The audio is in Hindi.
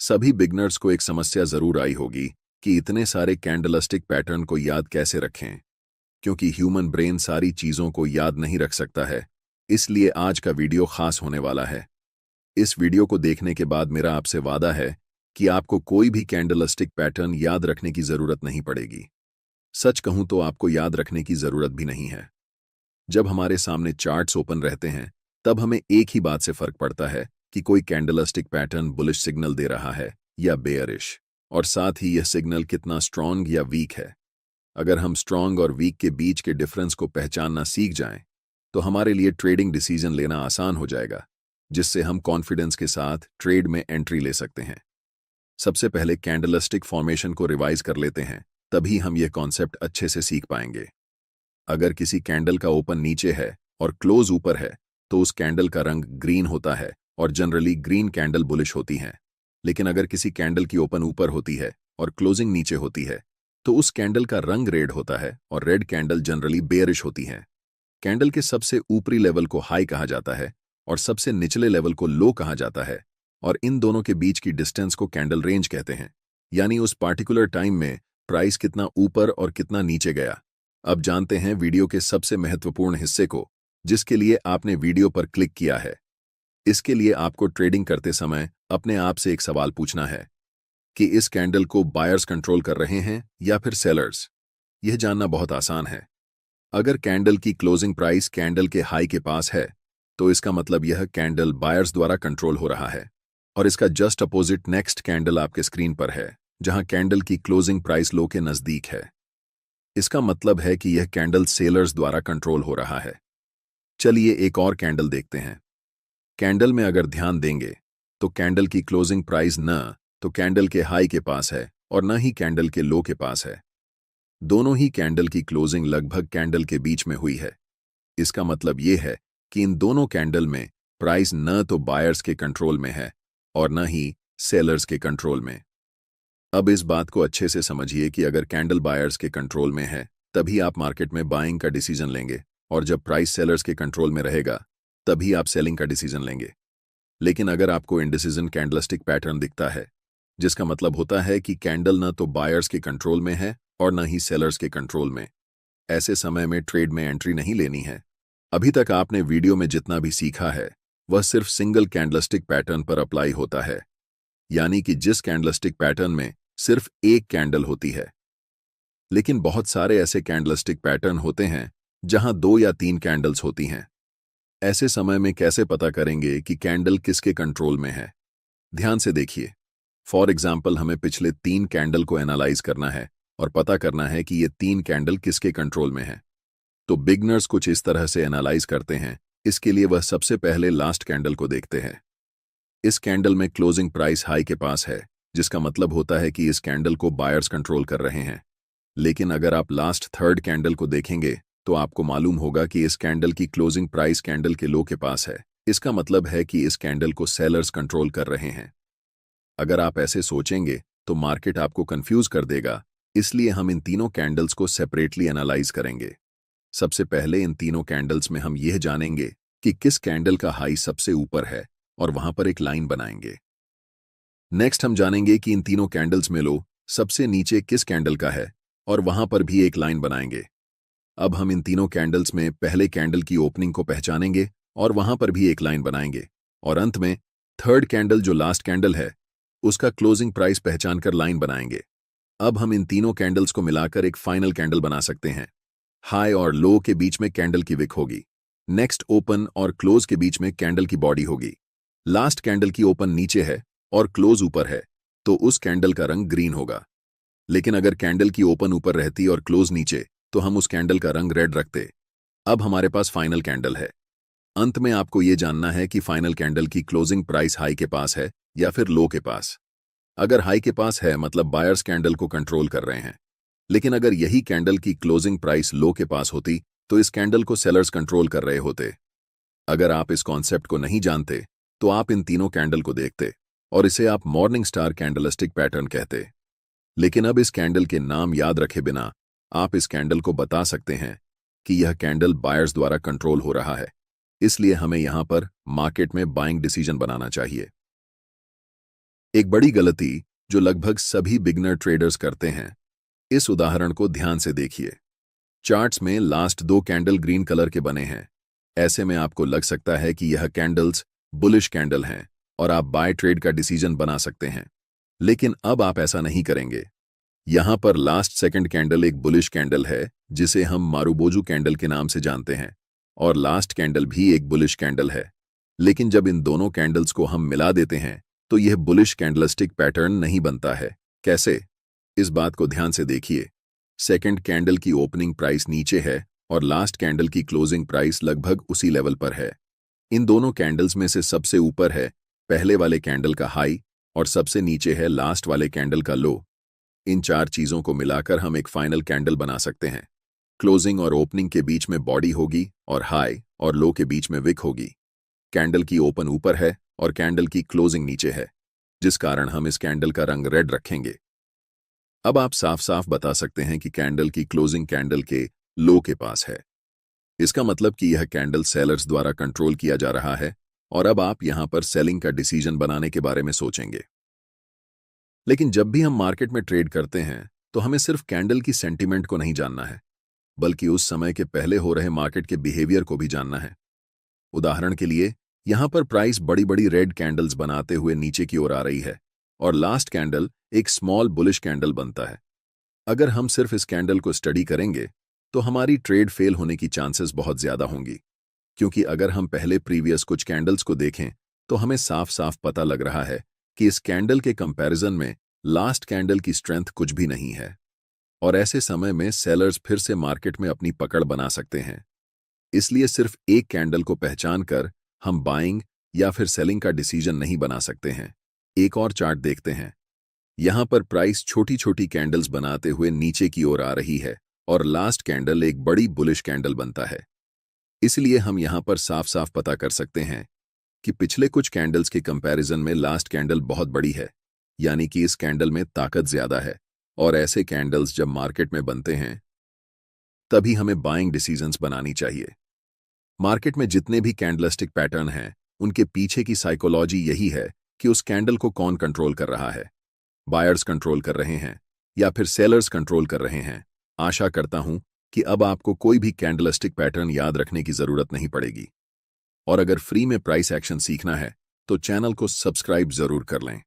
सभी बिगनर्स को एक समस्या जरूर आई होगी कि इतने सारे कैंडलस्टिक पैटर्न को याद कैसे रखें, क्योंकि ह्यूमन ब्रेन सारी चीजों को याद नहीं रख सकता है। इसलिए आज का वीडियो खास होने वाला है। इस वीडियो को देखने के बाद मेरा आपसे वादा है कि आपको कोई भी कैंडलस्टिक पैटर्न याद रखने की जरूरत नहीं पड़ेगी। सच कहूं तो आपको याद रखने की जरूरत भी नहीं है। जब हमारे सामने चार्ट्स ओपन रहते हैं तब हमें एक ही बात से फर्क पड़ता है कि कोई कैंडलस्टिक पैटर्न बुलिश सिग्नल दे रहा है या बेयरिश, और साथ ही यह सिग्नल कितना स्ट्रांग या वीक है। अगर हम स्ट्रांग और वीक के बीच के डिफरेंस को पहचानना सीख जाएं तो हमारे लिए ट्रेडिंग डिसीजन लेना आसान हो जाएगा, जिससे हम कॉन्फिडेंस के साथ ट्रेड में एंट्री ले सकते हैं। सबसे पहले कैंडलस्टिक फॉर्मेशन को रिवाइज कर लेते हैं, तभी हम यह कॉन्सेप्ट अच्छे से सीख पाएंगे। अगर किसी कैंडल का ओपन नीचे है और क्लोज ऊपर है तो उस कैंडल का रंग ग्रीन होता है और जनरली ग्रीन कैंडल बुलिश होती हैं। लेकिन अगर किसी कैंडल की ओपन ऊपर होती है और क्लोजिंग नीचे होती है तो उस कैंडल का रंग रेड होता है और रेड कैंडल जनरली बेयरिश होती हैं। कैंडल के सबसे ऊपरी लेवल को हाई कहा जाता है और सबसे निचले लेवल को लो कहा जाता है, और इन दोनों के बीच की डिस्टेंस को कैंडल रेंज कहते हैं, यानी उस पार्टिकुलर टाइम में प्राइस कितना ऊपर और कितना नीचे गया। अब जानते हैं वीडियो के सबसे महत्वपूर्ण हिस्से को, जिसके लिए आपने वीडियो पर क्लिक किया है। इसके लिए आपको ट्रेडिंग करते समय अपने आप से एक सवाल पूछना है कि इस कैंडल को बायर्स कंट्रोल कर रहे हैं या फिर सेलर्स। यह जानना बहुत आसान है। अगर कैंडल की क्लोजिंग प्राइस कैंडल के हाई के पास है तो इसका मतलब यह कैंडल बायर्स द्वारा कंट्रोल हो रहा है, और इसका जस्ट अपोजिट नेक्स्ट कैंडल आपके स्क्रीन पर है जहां कैंडल की क्लोजिंग प्राइस लो के नजदीक है। इसका मतलब है कि यह कैंडल सेलर्स द्वारा कंट्रोल हो रहा है। चलिए एक और कैंडल देखते हैं। कैंडल में अगर ध्यान देंगे तो कैंडल की क्लोजिंग प्राइस न तो कैंडल के हाई के पास है और न ही कैंडल के लो के पास है। दोनों ही कैंडल की क्लोजिंग लगभग कैंडल के बीच में हुई है। इसका मतलब यह है कि इन दोनों कैंडल में प्राइस न तो बायर्स के कंट्रोल में है और न ही सेलर्स के कंट्रोल में। अब इस बात को अच्छे से समझिए कि अगर कैंडल बायर्स के कंट्रोल में है तभी आप मार्केट में बाइंग का डिसीजन लेंगे, और जब प्राइस सेलर्स के कंट्रोल में रहेगा तभी आप सेलिंग का डिसीजन लेंगे। लेकिन अगर आपको इंडिसीजन कैंडलस्टिक पैटर्न दिखता है, जिसका मतलब होता है कि कैंडल न तो बायर्स के कंट्रोल में है और न ही सेलर्स के कंट्रोल में, ऐसे समय में ट्रेड में एंट्री नहीं लेनी है। अभी तक आपने वीडियो में जितना भी सीखा है वह सिर्फ सिंगल कैंडलस्टिक पैटर्न पर अप्लाई होता है, यानी कि जिस कैंडलस्टिक पैटर्न में सिर्फ एक कैंडल होती है। लेकिन बहुत सारे ऐसे कैंडलस्टिक पैटर्न होते हैं जहां 2 या 3 कैंडल्स होती हैं। ऐसे समय में कैसे पता करेंगे कि कैंडल किसके कंट्रोल में है? ध्यान से देखिए। फॉर एग्जाम्पल, हमें पिछले 3 कैंडल को एनालाइज करना है और पता करना है कि ये 3 कैंडल किसके कंट्रोल में है। तो बिगनर्स कुछ इस तरह से एनालाइज करते हैं। इसके लिए वह सबसे पहले लास्ट कैंडल को देखते हैं। इस कैंडल में क्लोजिंग प्राइस हाई के पास है, जिसका मतलब होता है कि इस कैंडल को बायर्स कंट्रोल कर रहे हैं। लेकिन अगर आप लास्ट थर्ड कैंडल को देखेंगे तो आपको मालूम होगा कि इस कैंडल की क्लोजिंग प्राइस कैंडल के लो के पास है। इसका मतलब है कि इस कैंडल को सेलर्स कंट्रोल कर रहे हैं। अगर आप ऐसे सोचेंगे तो मार्केट आपको कंफ्यूज कर देगा, इसलिए हम इन तीनों कैंडल्स को सेपरेटली एनालाइज करेंगे। सबसे पहले इन तीनों कैंडल्स में हम यह जानेंगे कि किस कैंडल का हाई सबसे ऊपर है और वहां पर एक लाइन बनाएंगे। नेक्स्ट हम जानेंगे कि इन तीनों कैंडल्स में लो सबसे नीचे किस कैंडल का है और वहां पर भी एक लाइन बनाएंगे। अब हम इन तीनों कैंडल्स में पहले कैंडल की ओपनिंग को पहचानेंगे और वहां पर भी एक लाइन बनाएंगे, और अंत में थर्ड कैंडल जो लास्ट कैंडल है उसका क्लोजिंग प्राइस पहचानकर लाइन बनाएंगे। अब हम इन तीनों कैंडल्स को मिलाकर एक फाइनल कैंडल बना सकते हैं। हाई और लो के बीच में कैंडल की विक होगी। नेक्स्ट ओपन और क्लोज के बीच में कैंडल की बॉडी होगी। लास्ट कैंडल की ओपन नीचे है और क्लोज ऊपर है तो उस कैंडल का रंग ग्रीन होगा। लेकिन अगर कैंडल की ओपन ऊपर रहती और क्लोज नीचे तो हम उस कैंडल का रंग रेड रखते। अब हमारे पास फाइनल कैंडल है। अंत में आपको यह जानना है कि फाइनल कैंडल की क्लोजिंग प्राइस हाई के पास है या फिर लो के पास। अगर हाई के पास है मतलब बायर्स कैंडल को कंट्रोल कर रहे हैं। लेकिन अगर यही कैंडल की क्लोजिंग प्राइस लो के पास होती तो इस कैंडल को सेलर्स कंट्रोल कर रहे होते। अगर आप इस कॉन्सेप्ट को नहीं जानते तो आप इन तीनों कैंडल को देखते और इसे आप मॉर्निंग स्टार कैंडलस्टिक पैटर्न कहते। लेकिन अब इस कैंडल के नाम याद रखे बिना आप इस कैंडल को बता सकते हैं कि यह कैंडल बायर्स द्वारा कंट्रोल हो रहा है, इसलिए हमें यहां पर मार्केट में बाइंग डिसीजन बनाना चाहिए। एक बड़ी गलती जो लगभग सभी बिगनर ट्रेडर्स करते हैं। इस उदाहरण को ध्यान से देखिए। चार्ट्स में लास्ट दो कैंडल ग्रीन कलर के बने हैं। ऐसे में आपको लग सकता है कि यह कैंडल्स बुलिश कैंडल हैं और आप बाय ट्रेड का डिसीजन बना सकते हैं। लेकिन अब आप ऐसा नहीं करेंगे। यहां पर लास्ट सेकंड कैंडल एक बुलिश कैंडल है जिसे हम मारुबोजू कैंडल के नाम से जानते हैं, और लास्ट कैंडल भी एक बुलिश कैंडल है। लेकिन जब इन दोनों कैंडल्स को हम मिला देते हैं तो यह बुलिश कैंडलस्टिक पैटर्न नहीं बनता है। कैसे? इस बात को ध्यान से देखिए। सेकंड कैंडल की ओपनिंग प्राइस नीचे है और लास्ट कैंडल की क्लोजिंग प्राइस लगभग उसी लेवल पर है। इन दोनों कैंडल्स में से सबसे ऊपर है पहले वाले कैंडल का हाई और सबसे नीचे है लास्ट वाले कैंडल का लो। इन चार चीजों को मिलाकर हम एक फाइनल कैंडल बना सकते हैं। क्लोजिंग और ओपनिंग के बीच में बॉडी होगी और हाई और लो के बीच में विक होगी। कैंडल की ओपन ऊपर है और कैंडल की क्लोजिंग नीचे है, जिस कारण हम इस कैंडल का रंग रेड रखेंगे। अब आप साफ साफ बता सकते हैं कि कैंडल की क्लोजिंग कैंडल के लो के पास है। इसका मतलब कि यह कैंडल सेलर्स द्वारा कंट्रोल किया जा रहा है और अब आप यहां पर सेलिंग का डिसीजन बनाने के बारे में सोचेंगे। लेकिन जब भी हम मार्केट में ट्रेड करते हैं तो हमें सिर्फ कैंडल की सेंटीमेंट को नहीं जानना है, बल्कि उस समय के पहले हो रहे मार्केट के बिहेवियर को भी जानना है। उदाहरण के लिए, यहां पर प्राइस बड़ी बड़ी रेड कैंडल्स बनाते हुए नीचे की ओर आ रही है और लास्ट कैंडल एक स्मॉल बुलिश कैंडल बनता है। अगर हम सिर्फ इस कैंडल को स्टडी करेंगे तो हमारी ट्रेड फेल होने की चांसेस बहुत ज्यादा होंगी, क्योंकि अगर हम पहले प्रीवियस कुछ कैंडल्स को देखें तो हमें साफ साफ पता लग रहा है कि इस कैंडल के कंपैरिजन में लास्ट कैंडल की स्ट्रेंथ कुछ भी नहीं है। और ऐसे समय में सेलर्स फिर से मार्केट में अपनी पकड़ बना सकते हैं। इसलिए सिर्फ एक कैंडल को पहचान कर हम बाइंग या फिर सेलिंग का डिसीजन नहीं बना सकते हैं। एक और चार्ट देखते हैं। यहां पर प्राइस छोटी छोटी कैंडल्स बनाते हुए नीचे की ओर आ रही है और लास्ट कैंडल एक बड़ी बुलिश कैंडल बनता है। इसलिए हम यहां पर साफ साफ पता कर सकते हैं कि पिछले कुछ कैंडल्स के कंपैरिजन में लास्ट कैंडल बहुत बड़ी है, यानी कि इस कैंडल में ताकत ज्यादा है। और ऐसे कैंडल्स जब मार्केट में बनते हैं तभी हमें बाइंग डिसीजंस बनानी चाहिए। मार्केट में जितने भी कैंडलस्टिक पैटर्न हैं उनके पीछे की साइकोलॉजी यही है कि उस कैंडल को कौन कंट्रोल कर रहा है। बायर्स कंट्रोल कर रहे हैं या फिर सेलर्स कंट्रोल कर रहे हैं। आशा करता हूं कि अब आपको कोई भी कैंडलस्टिक पैटर्न याद रखने की जरूरत नहीं पड़ेगी। और अगर फ्री में प्राइस एक्शन सीखना है तो चैनल को सब्सक्राइब जरूर कर लें।